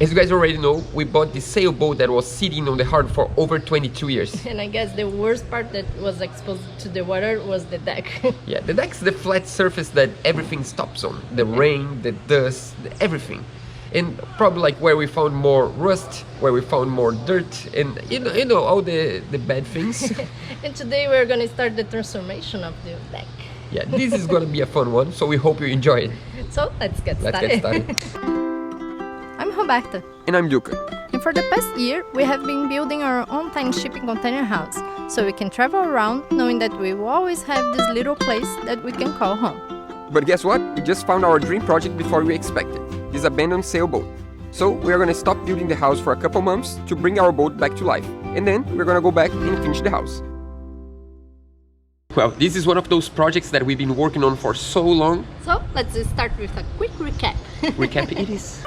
As you guys already know, we bought this sailboat that was sitting on the harbor for over 22 years. And I guess the worst part that was exposed to the water was the deck. Yeah, the deck's the flat surface that everything stops on. The rain, the dust, everything. And probably like where we found more rust, where we found more dirt, and you know all the bad things. And today we're gonna start the transformation of the deck. Yeah, this is gonna be a fun one, so we hope you enjoy it. So let's get started. I'm Roberta. And I'm Duca. And for the past year, we have been building our own tiny shipping container house, so we can travel around knowing that we will always have this little place that we can call home. But guess what? We just found our dream project before we expected. This abandoned sailboat. So we are gonna stop building the house for a couple months to bring our boat back to life. And then we're gonna go back and finish the house. Well, this is one of those projects that we've been working on for so long. So let's start with a quick recap. Recap it is.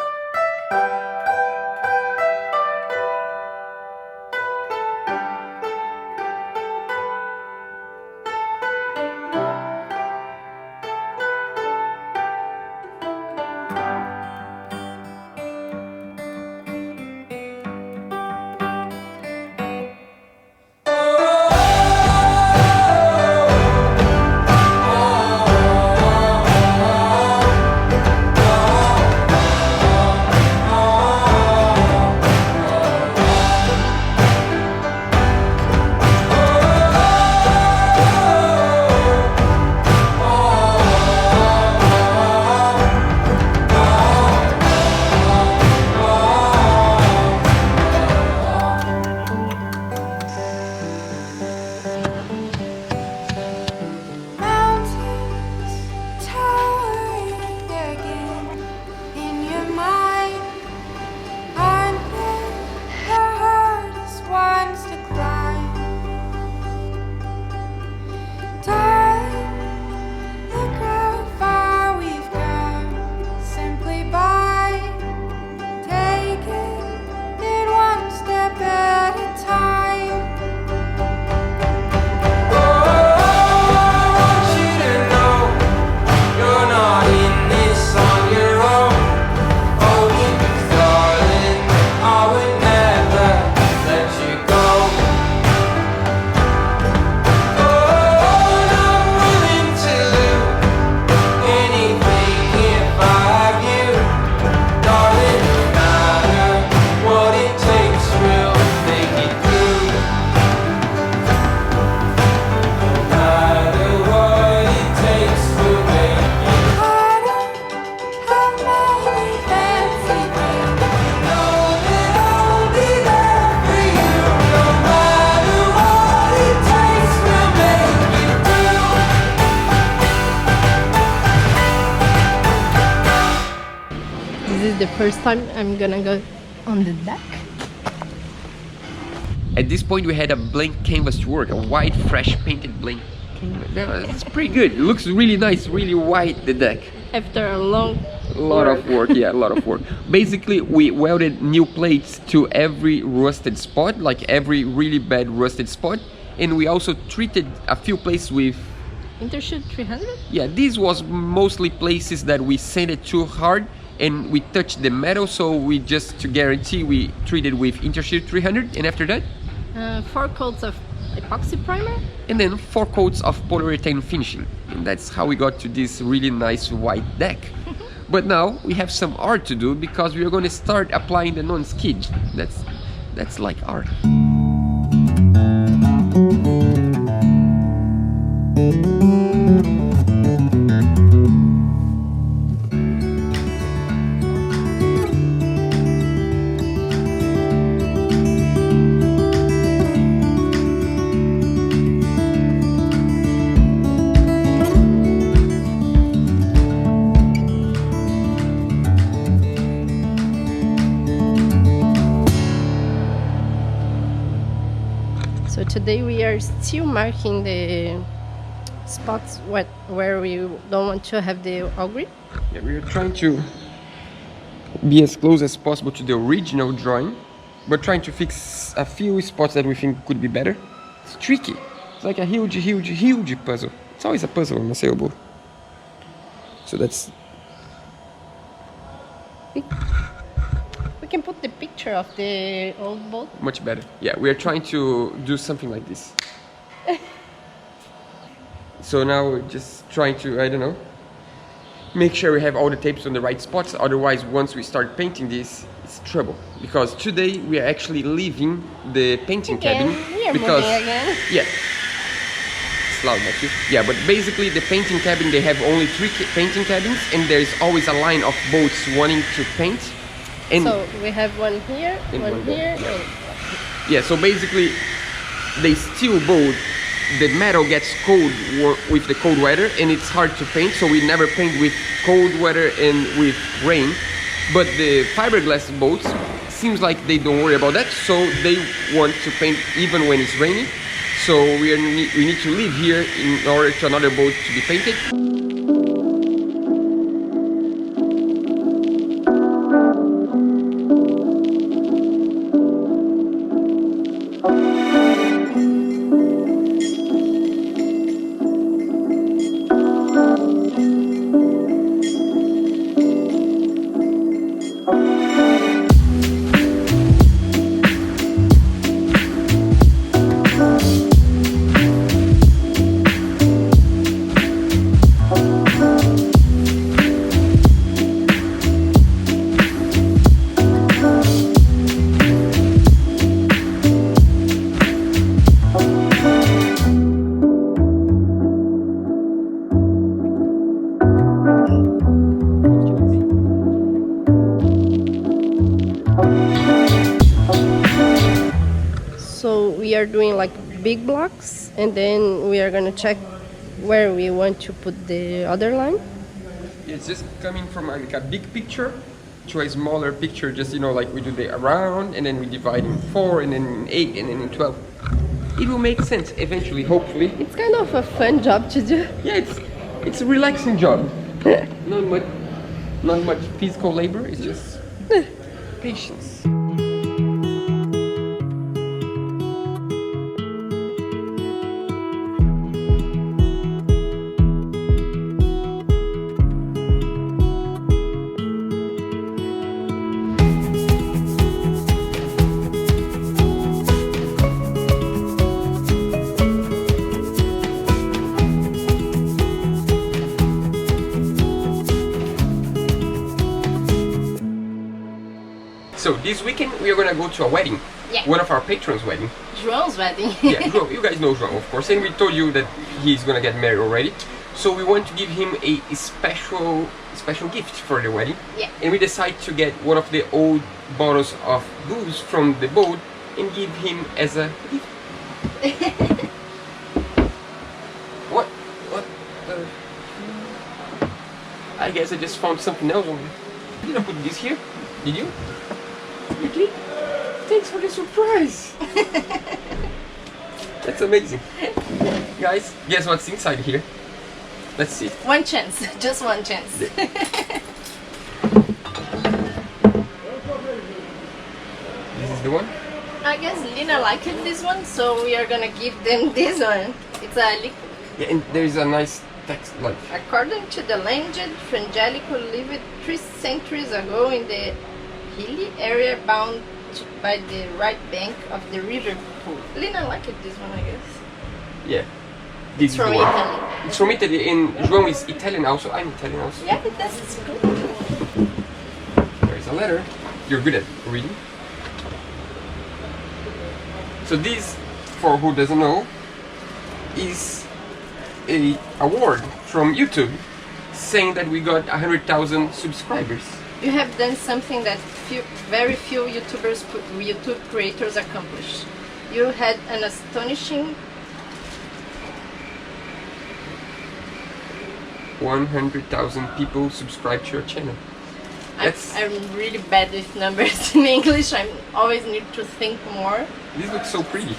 The first time I'm gonna go on the deck. At this point we had a blank canvas to work, a white, fresh painted blank canvas. Yeah, it's pretty good. It looks really nice, really white, the deck. After a long of work, yeah, a lot of work. Basically, we welded new plates to every rusted spot, like every really bad rusted spot. And we also treated a few places with Intershoot 300? Yeah, this was mostly places that we sanded too hard and we touched the metal, so we just, to guarantee, we treated with Intershoot 300. And after that? 4 coats of epoxy primer. And then 4 coats of polyurethane finishing. And that's how we got to this really nice white deck. But now we have some art to do because we are going to start applying the non-skid. That's like art. So today we are still marking the spots where we don't want to have the augury. Yeah, we are trying to be as close as possible to the original drawing, but trying to fix a few spots that we think could be better. It's tricky. It's like a huge puzzle. It's always a puzzle on a sailboat. So that's... We We can put the picture of the old boat. Much better. Yeah, we are trying to do something like this. So now we're just trying to, I don't know, make sure we have all the tapes on the right spots. Otherwise, once we start painting this, it's trouble. Because today we are actually leaving the painting cabin. We are because, moving again. Yeah. It's loud, not you. Yeah, but basically the painting cabin, they have only 3 painting cabins, and there's always a line of boats wanting to paint. And So we have one here, one here, there. and yeah, so basically they steel boat. The metal gets cold with the cold weather, and it's hard to paint, so we never paint with cold weather and with rain. But the fiberglass boats seems like they don't worry about that, so they want to paint even when it's raining. So we need to leave here in order to another boat to be painted. so we are doing like big blocks, and then we are gonna check where we want to put the other line. It's just coming from like a big picture to a smaller picture, just, you know, like we do the around, and then we divide in 4, and then in 8, and then in 12. It will make sense eventually, hopefully. It's kind of a fun job to do. Yeah, it's a relaxing job. Not much physical labor, it's just patience. So this weekend we are gonna go to a wedding. Yeah. One of our patrons' wedding. João's wedding. Yeah, you guys know João, of course, and we told you that he's gonna get married already. So we want to give him a special gift for the wedding. Yeah. And we decided to get one of the old bottles of booze from the boat and give him as a gift. What? I guess I just found something else on it. You didn't put this here, did you? You did? Thanks for the surprise! That's amazing. Guys, guess what's inside here? Let's see. One chance, just one chance. This is the one? I guess Lina liked this one, so we are gonna give them this one. It's a liquid. Yeah, and there's a nice text like. According to the legend, Frangelico lived 3 centuries ago in the hilly area bound by the right bank of the river Pool. Lina liked this one, I guess. Yeah. This is From the one. Italy. It's from Italy, and João is Italian also. I'm Italian also. Yeah, that's good. There's a letter. You're good at reading. So this, for who doesn't know, is a award from YouTube saying that we got 100,000 subscribers. You have done something that very few YouTube creators accomplish. You had an astonishing 100,000 people subscribe to your channel. I'm really bad with numbers in English. I always need to think more. This looks so pretty.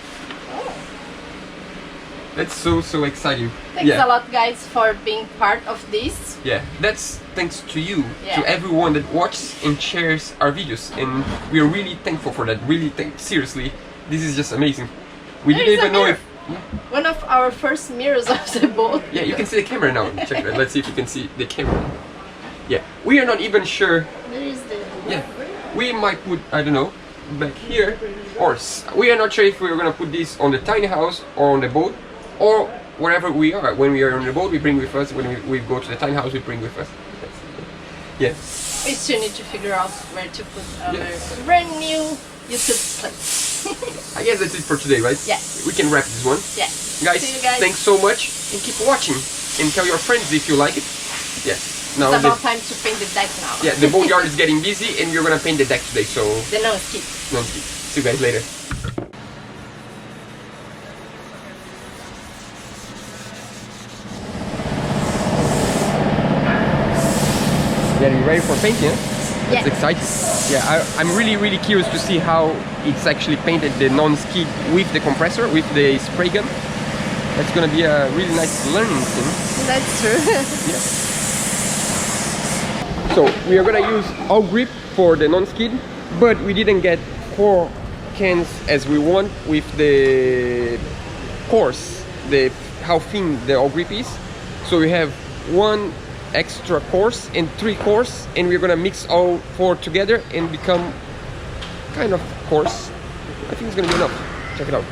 That's so exciting. Thanks a lot, guys, for being part of this. Yeah, that's thanks to you, Yeah. to everyone that watches and shares our videos, and we are really thankful for that. Really, seriously, this is just amazing. We There didn't is a even know mirror. if. One of our first mirrors of the boat. Yeah, you can see the camera now. Check that. Let's see if you can see the camera. Yeah, we are not even sure. There is the. Yeah, We might put, I don't know, back here, or we are not sure if we're gonna put this on the tiny house or on the boat, or wherever we are. When we are on the boat, we bring with us. When we go to the tiny house, we bring with us. Yeah. We still need to figure out where to put our brand new YouTube plate. I guess that's it for today, right? Yeah. We can wrap this one. Yeah. Guys, see you guys. thanks so much, and keep watching, and tell your friends if you like it. Yes. Now it's about time to paint the deck now. Yeah, the boatyard is getting busy, and we're gonna paint the deck today. So The non-skid. non-skid. See you guys later. Getting ready for painting, huh? That's exciting. Yeah, I'm really curious to see how it's actually painted, the non-skid with the compressor, with the spray gun. That's gonna be a really nice learning thing. That's true. Yeah. So we are gonna use all grip for the non-skid, but we didn't get 4 cans as we want with the coarse, how thin the all grip is. So we have 1 extra coarse and 3 coarse, and we're gonna mix all 4 together and become kind of coarse. I think it's gonna be enough. Check it out.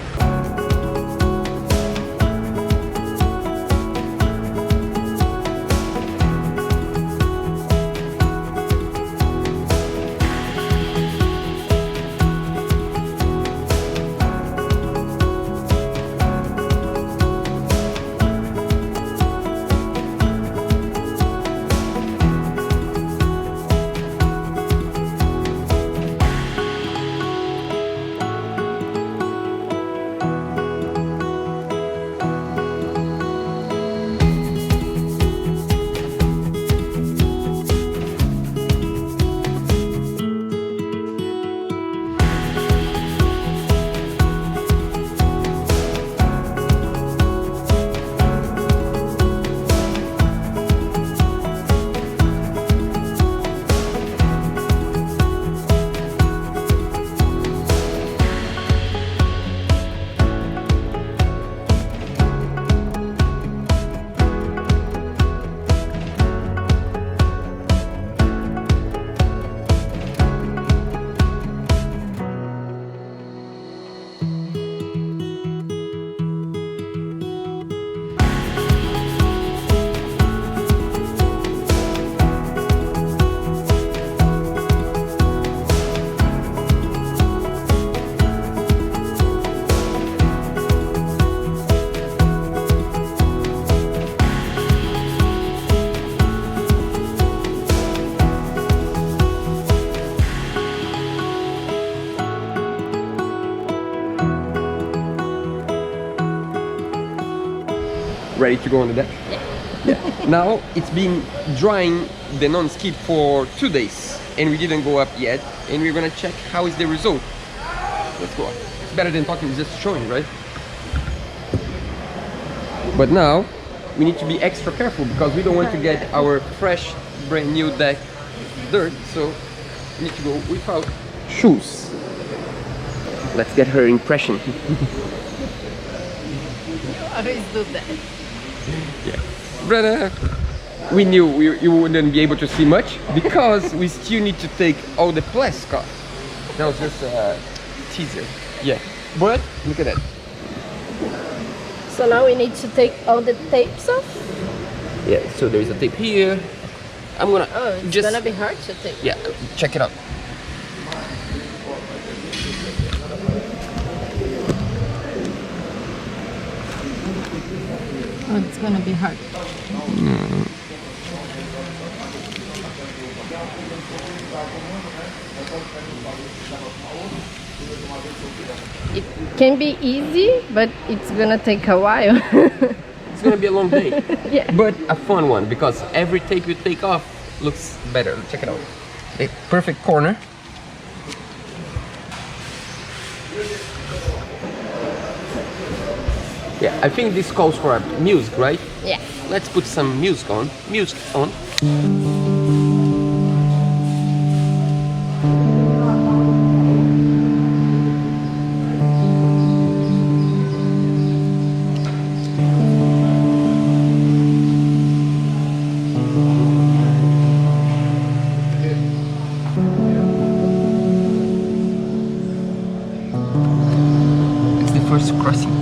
Ready to go on the deck? Yeah. Now it's been drying the non-skid for 2 days, and we didn't go up yet, and we're gonna check how is the result. Let's go. It's better than talking, just showing, right? But now we need to be extra careful because we don't want to get our fresh, brand new deck dirt, so we need to go without shoes. Let's get her impression. Always do that. Yeah, but we knew you wouldn't be able to see much because we still need to take all the plastic off. That was just a teaser. Yeah, but look at that. So now we need to take all the tapes off? Yeah, so there is a tape here. I'm gonna it's gonna be hard to take. Yeah, check it out. Oh, it's gonna be hard. It can be easy, but it's gonna take a while. It's gonna be a long day. Yeah. But a fun one because every tape you take off looks better. Check it out. A perfect corner. Yeah, I think this calls for a music, right? Yeah. Let's put some music on. Music on. just crossing.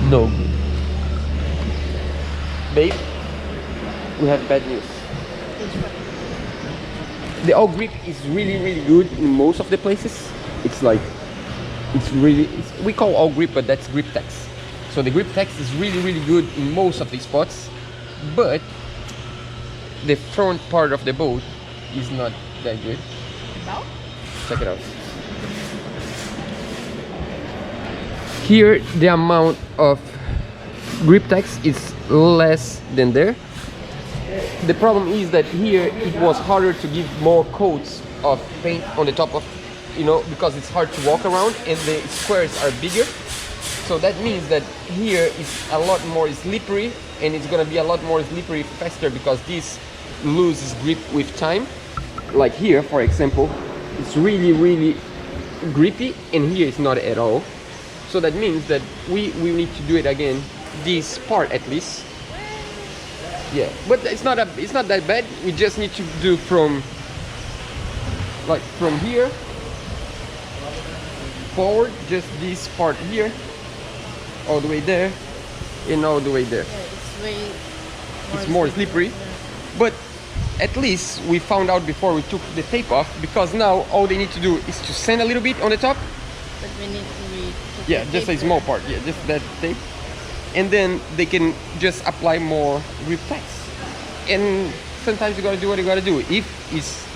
No. Babe, we have bad news. The all grip is really good in most of the places. It's like, we call all grip, but that's grip text. So the grip text is really good in most of the spots, but the front part of the boat is not that good. No? Check it out. Here the amount of grip text is less than there. The problem is that here it was harder to give more coats of paint on the top of, you know, because it's hard to walk around and the squares are bigger. So that means that here it's a lot more slippery, and it's gonna be a lot more slippery faster because this loses grip with time. Like here, for example, it's really grippy, and here it's not at all. So that means that we need to do it again, this part at least. Yeah, but it's not that bad. We just need to do from here forward, just this part here, all the way there, and all the way there. Yeah, It's more slippery, but at least we found out before we took the tape off, because now all they need to do is to sand a little bit on the top. But we need to yeah, just a small part, yeah, just that tape, and then they can just apply more grip text. And sometimes you gotta do what you gotta do. If it's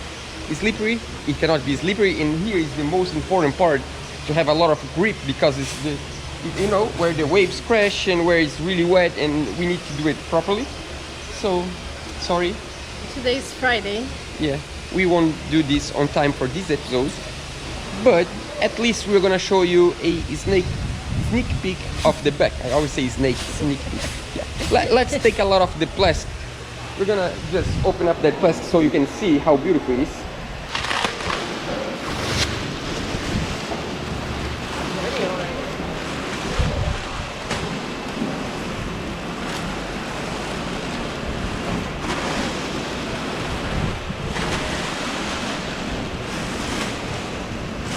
slippery, it cannot be slippery, and here is the most important part, to have a lot of grip, because it's the, you know, where the waves crash and where it's really wet, and we need to do it properly. So sorry. Today is Friday. Yeah, we won't do this on time for this episode, but at least we're gonna show you a sneak peek of the back. I always say sneak peek. Yeah. Let's take a lot of the plastic. We're gonna just open up that plastic so you can see how beautiful it is.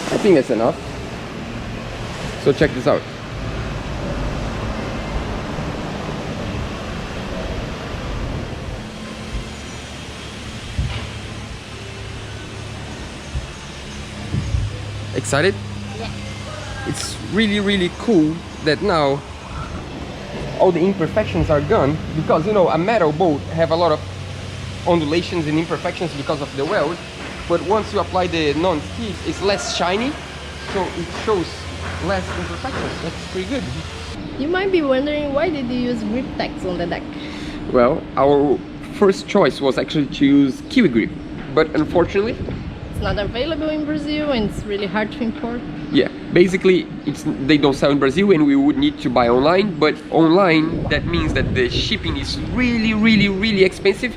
I think that's enough. So check this out. Excited? Yeah. It's really cool that now all the imperfections are gone, because, you know, a metal boat have a lot of ondulations and imperfections because of the weld, but once you apply the non-stick, it's less shiny, so it shows less imperfections. That's pretty good. You might be wondering, why did you use grip text on the deck? Well, our first choice was actually to use Kiwi grip, but unfortunately It's not available in Brazil, and it's really hard to import. yeah, basically they don't sell in Brazil, and we would need to buy online, but online that means that the shipping is really expensive,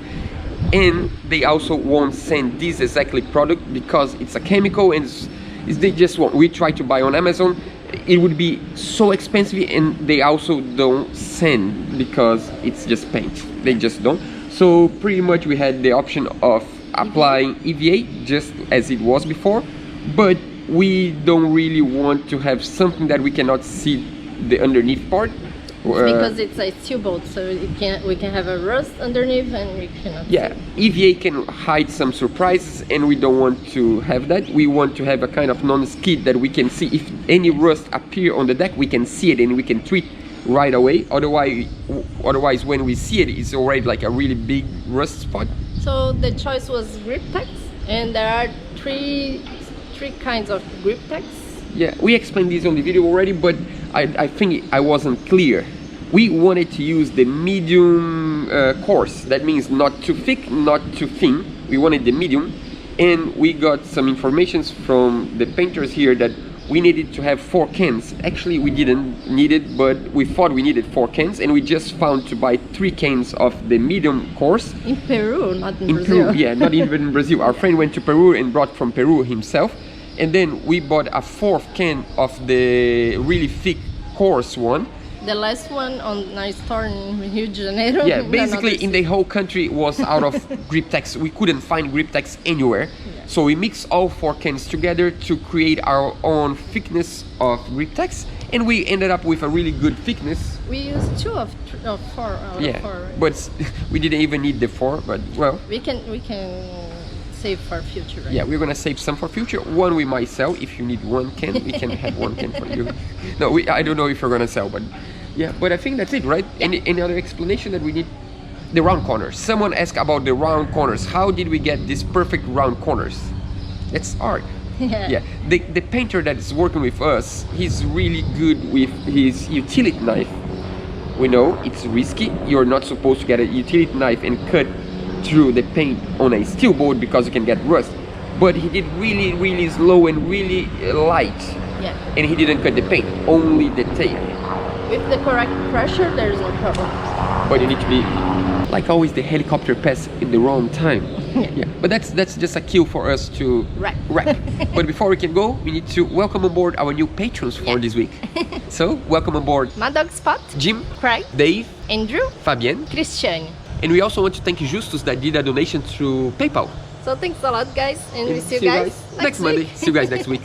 and they also won't send this exactly product because it's a chemical, and they just won't. We try to buy on Amazon, it would be so expensive, and they also don't send because it's just paint. They just don't. So pretty much we had the option of applying EVA just as it was before, but we don't really want to have something that we cannot see the underneath part. Because it's a sailboat, so we can have a rust underneath and we cannot Yeah, EVA can hide some surprises and we don't want to have that. We want to have a kind of non-skid that we can see. If any rust appear on the deck, we can see it and we can treat right away. Otherwise when we see it, it's already like a really big rust spot. So the choice was grip tax, and there are three kinds of grip tax. Yeah, we explained this on the video already, but I think I wasn't clear. We wanted to use the medium coarse. That means not too thick, not too thin. We wanted the medium, and we got some information from the painters here that we needed to have 4 cans. Actually, we didn't need it, but we thought we needed 4 cans, and we just found to buy 3 cans of the medium coarse. In Peru, not in Brazil. Peru, yeah, not even in Brazil. Our friend went to Peru and brought from Peru himself. And then we bought a 4th can of the really thick coarse one. The last one on a store in Rio de Janeiro. Yeah, basically in the whole country was out of grip tax. We couldn't find grip tax anywhere. Yeah. So we mixed all 4 cans together to create our own thickness of grip tax. And we ended up with a really good thickness. We used 2 of 4 out yeah, of 4. Right? But we didn't even need the 4, but well. We can save for future, right? Yeah, we're gonna save some for future. One we might sell. If you need 1 can, we can have 1 can for you. No, I don't know if we're gonna sell, but yeah. But I think that's it, right? Yeah. Any other explanation that we need? The round corners. Someone asked about the round corners. How did we get these perfect round corners? It's art. Yeah. The painter that is working with us, he's really good with his utility knife. We know it's risky. You're not supposed to get a utility knife and cut through the paint on a steel boat because you can get rust, but he did really slow and really light. Yeah. And he didn't cut the paint, only the tail. With the correct pressure, there is no problem. But you need to be, like always, the helicopter pass in the wrong time. Yeah. But that's just a cue for us to wrap. But before we can go, we need to welcome on board our new patrons for this week. So welcome on board Mad Dog Spot, Jim, Craig, Dave, Andrew, Fabienne, Christiane. and we also want to thank Justus that did a donation through PayPal. So thanks a lot, guys, and we see you guys next Monday. See you guys next week.